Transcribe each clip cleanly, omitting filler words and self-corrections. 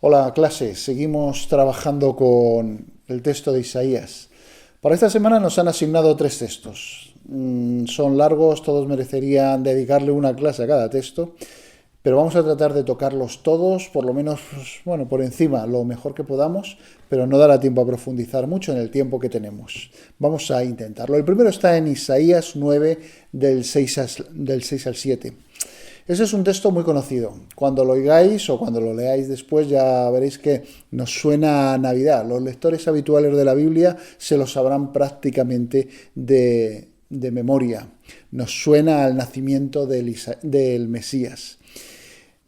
Hola clase, seguimos trabajando con el texto de Isaías. Para esta semana nos han asignado 3 textos. Son largos, todos merecerían dedicarle una clase a cada texto, pero vamos a tratar de tocarlos todos, por lo menos, bueno, por encima, lo mejor que podamos, pero no dará tiempo a profundizar mucho en el tiempo que tenemos. Vamos a intentarlo. El primero está en Isaías 9, del 6 al 7. Ese es un texto muy conocido. Cuando lo oigáis o cuando lo leáis después ya veréis que nos suena a Navidad. Los lectores habituales de la Biblia se lo sabrán prácticamente de memoria. Nos suena al nacimiento del Mesías.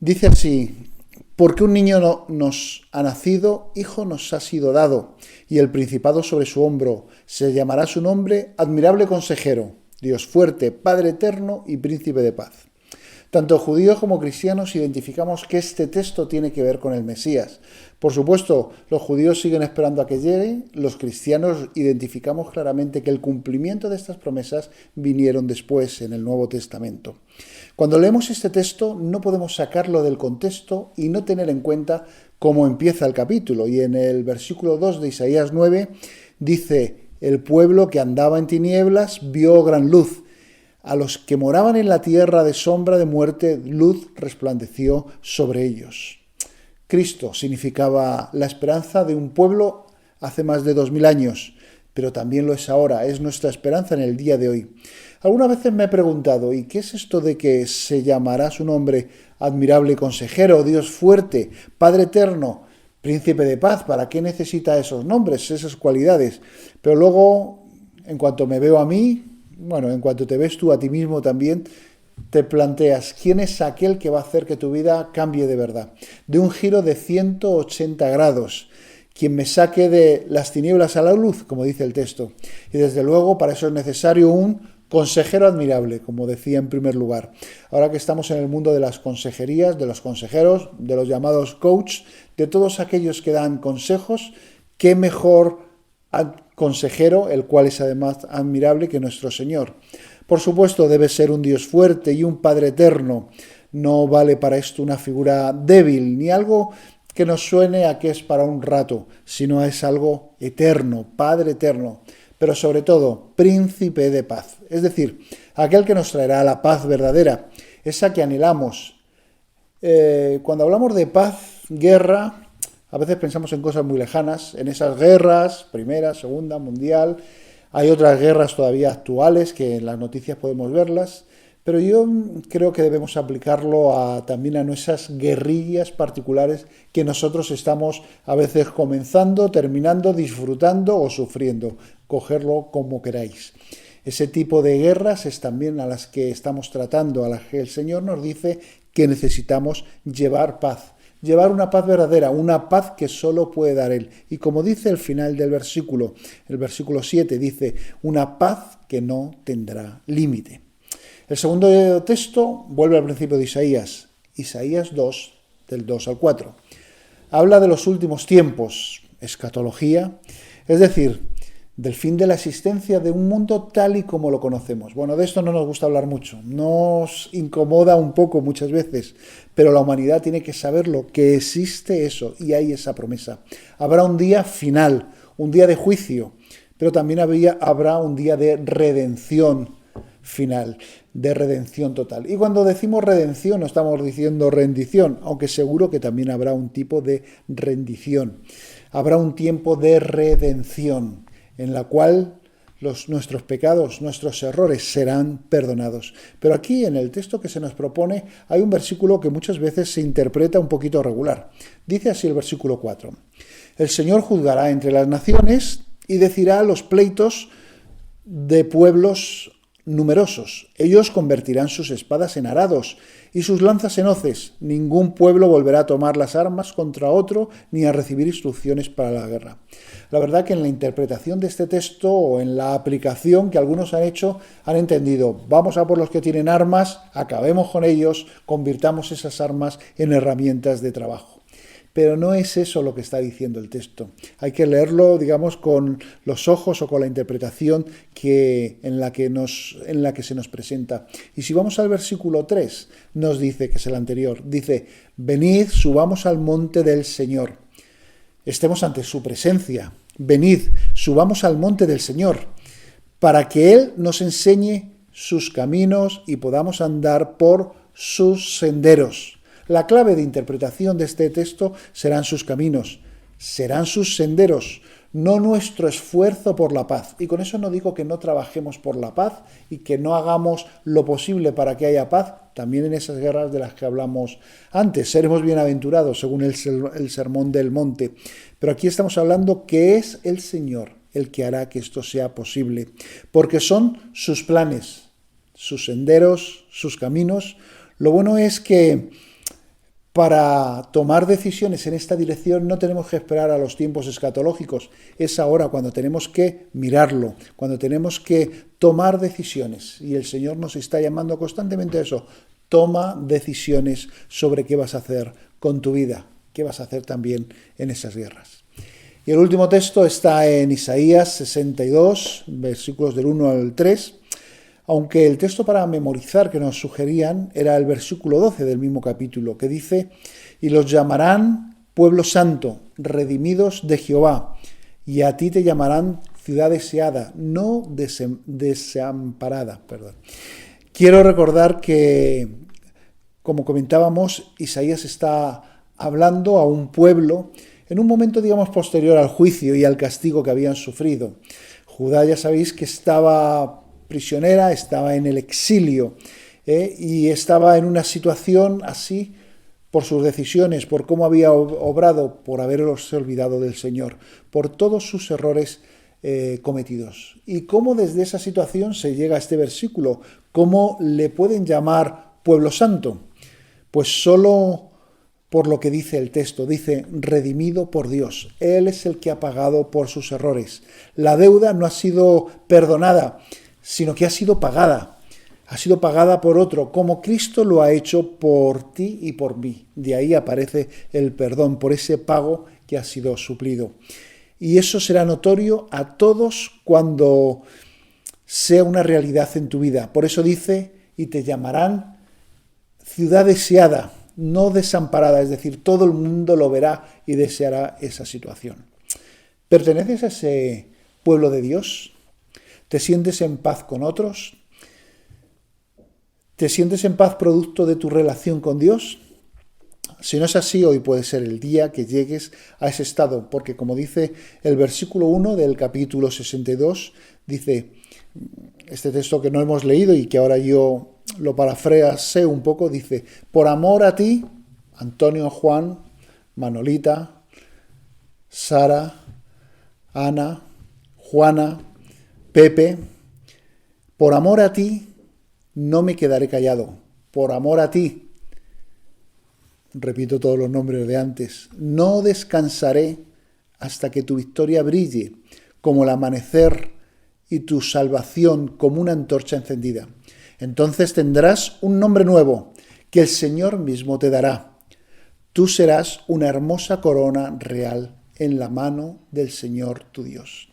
Dice así: porque un niño nos ha nacido, hijo nos ha sido dado, y el principado sobre su hombro. Se llamará su nombre Admirable Consejero, Dios fuerte, Padre eterno y Príncipe de paz. Tanto judíos como cristianos identificamos que este texto tiene que ver con el Mesías. Por supuesto, los judíos siguen esperando a que llegue, los cristianos identificamos claramente que el cumplimiento de estas promesas vinieron después en el Nuevo Testamento. Cuando leemos este texto no podemos sacarlo del contexto y no tener en cuenta cómo empieza el capítulo. Y en el versículo 2 de Isaías 9 dice: el pueblo que andaba en tinieblas vio gran luz. A los que moraban en la tierra de sombra de muerte, luz resplandeció sobre ellos. Cristo significaba la esperanza de un pueblo hace más de 2000 años, pero también lo es ahora, es nuestra esperanza en el día de hoy. Algunas veces me he preguntado, ¿y qué es esto de que se llamará su nombre Admirable Consejero, Dios fuerte, Padre eterno, Príncipe de paz? ¿Para qué necesita esos nombres, esas cualidades? Pero luego, en cuanto me veo a mí, en cuanto te ves tú a ti mismo también, te planteas quién es aquel que va a hacer que tu vida cambie de verdad, de un giro de 180 grados, quien me saque de las tinieblas a la luz, como dice el texto. Y desde luego para eso es necesario un consejero admirable, como decía en primer lugar. Ahora que estamos en el mundo de las consejerías, de los consejeros, de los llamados coach, de todos aquellos que dan consejos, qué mejor consejero, el cual es además admirable, que nuestro Señor. Por supuesto, debe ser un Dios fuerte y un Padre eterno. No vale para esto una figura débil, ni algo que nos suene a que es para un rato, sino es algo eterno, Padre eterno, pero sobre todo, Príncipe de paz. Es decir, aquel que nos traerá la paz verdadera, esa que anhelamos. Cuando hablamos de paz, guerra, a veces pensamos en cosas muy lejanas, en esas guerras, Primera, Segunda, Mundial. Hay otras guerras todavía actuales que en las noticias podemos verlas, pero yo creo que debemos aplicarlo también a nuestras guerrillas particulares que nosotros estamos a veces comenzando, terminando, disfrutando o sufriendo. Cogerlo como queráis. Ese tipo de guerras es también a las que estamos tratando, a las que el Señor nos dice que necesitamos llevar paz. Llevar una paz verdadera, una paz que solo puede dar Él. Y como dice el final del versículo, el versículo 7 dice, una paz que no tendrá límite. El segundo texto vuelve al principio de Isaías, Isaías 2, del 2 al 4. Habla de los últimos tiempos, escatología, es decir, del fin de la existencia de un mundo tal y como lo conocemos. Bueno, de esto no nos gusta hablar mucho, nos incomoda un poco muchas veces, pero la humanidad tiene que saberlo, que existe eso y hay esa promesa. Habrá un día final, un día de juicio, pero también habrá un día de redención final, de redención total. Y cuando decimos redención no estamos diciendo rendición, aunque seguro que también habrá un tipo de rendición. Habrá un tiempo de redención, en la cual nuestros pecados, nuestros errores serán perdonados. Pero aquí en el texto que se nos propone hay un versículo que muchas veces se interpreta un poquito regular. Dice así el versículo 4. El Señor juzgará entre las naciones y decidirá los pleitos de pueblos numerosos. Ellos convertirán sus espadas en arados y sus lanzas en hoces. Ningún pueblo volverá a tomar las armas contra otro ni a recibir instrucciones para la guerra. La verdad que en la interpretación de este texto o en la aplicación que algunos han hecho, han entendido, vamos a por los que tienen armas, acabemos con ellos, convirtamos esas armas en herramientas de trabajo. Pero no es eso lo que está diciendo el texto. Hay que leerlo, digamos, con los ojos o con la interpretación en la que se nos presenta. Y si vamos al versículo 3, nos dice, que es el anterior, dice, venid, subamos al monte del Señor. Estemos ante su presencia. Venid, subamos al monte del Señor, para que Él nos enseñe sus caminos y podamos andar por sus senderos. La clave de interpretación de este texto serán sus caminos, serán sus senderos, no nuestro esfuerzo por la paz. Y con eso no digo que no trabajemos por la paz y que no hagamos lo posible para que haya paz, también en esas guerras de las que hablamos antes. Seremos bienaventurados, según el Sermón del Monte. Pero aquí estamos hablando que es el Señor el que hará que esto sea posible, porque son sus planes, sus senderos, sus caminos. Lo bueno es que para tomar decisiones en esta dirección no tenemos que esperar a los tiempos escatológicos. Es ahora cuando tenemos que mirarlo, cuando tenemos que tomar decisiones. Y el Señor nos está llamando constantemente a eso. Toma decisiones sobre qué vas a hacer con tu vida, qué vas a hacer también en esas guerras. Y el último texto está en Isaías 62, versículos del 1 al 3. Aunque el texto para memorizar que nos sugerían era el versículo 12 del mismo capítulo, que dice, y los llamarán pueblo santo, redimidos de Jehová, y a ti te llamarán ciudad deseada, no desamparada. Quiero recordar que, como comentábamos, Isaías está hablando a un pueblo en un momento, digamos, posterior al juicio y al castigo que habían sufrido. Judá, ya sabéis que estaba prisionera, estaba en el exilio y estaba en una situación así por sus decisiones, por cómo había obrado, por haberse olvidado del Señor, por todos sus errores cometidos. Y cómo desde esa situación se llega a este versículo, cómo le pueden llamar pueblo santo. Pues solo por lo que dice el texto, dice redimido por Dios. Él es el que ha pagado por sus errores. La deuda no ha sido perdonada, sino que ha sido pagada por otro, como Cristo lo ha hecho por ti y por mí. De ahí aparece el perdón, por ese pago que ha sido suplido. Y eso será notorio a todos cuando sea una realidad en tu vida. Por eso dice, y te llamarán ciudad deseada, no desamparada, es decir, todo el mundo lo verá y deseará esa situación. ¿Perteneces a ese pueblo de Dios? ¿Te sientes en paz con otros? ¿Te sientes en paz producto de tu relación con Dios? Si no es así, hoy puede ser el día que llegues a ese estado, porque como dice el versículo 1 del capítulo 62, dice, este texto que no hemos leído y que ahora yo lo parafraseé un poco, dice, por amor a ti, Antonio, Juan, Manolita, Sara, Ana, Juana, Pepe, por amor a ti no me quedaré callado. Por amor a ti, repito todos los nombres de antes, no descansaré hasta que tu victoria brille como el amanecer y tu salvación como una antorcha encendida. Entonces tendrás un nombre nuevo que el Señor mismo te dará. Tú serás una hermosa corona real en la mano del Señor tu Dios.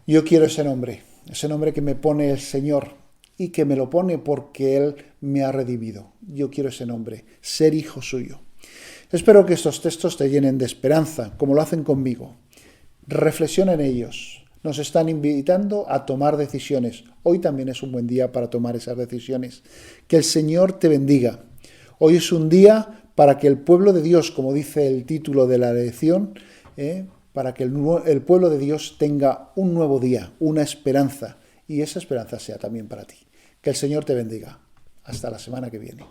Yo quiero ese nombre que me pone el Señor y que me lo pone porque Él me ha redimido. Yo quiero ese nombre, ser hijo suyo. Espero que estos textos te llenen de esperanza, como lo hacen conmigo. Reflexiona en ellos. Nos están invitando a tomar decisiones. Hoy también es un buen día para tomar esas decisiones. Que el Señor te bendiga. Hoy es un día para que el pueblo de Dios, como dice el título de la lección, para que el pueblo de Dios tenga un nuevo día, una esperanza, y esa esperanza sea también para ti. Que el Señor te bendiga. Hasta la semana que viene.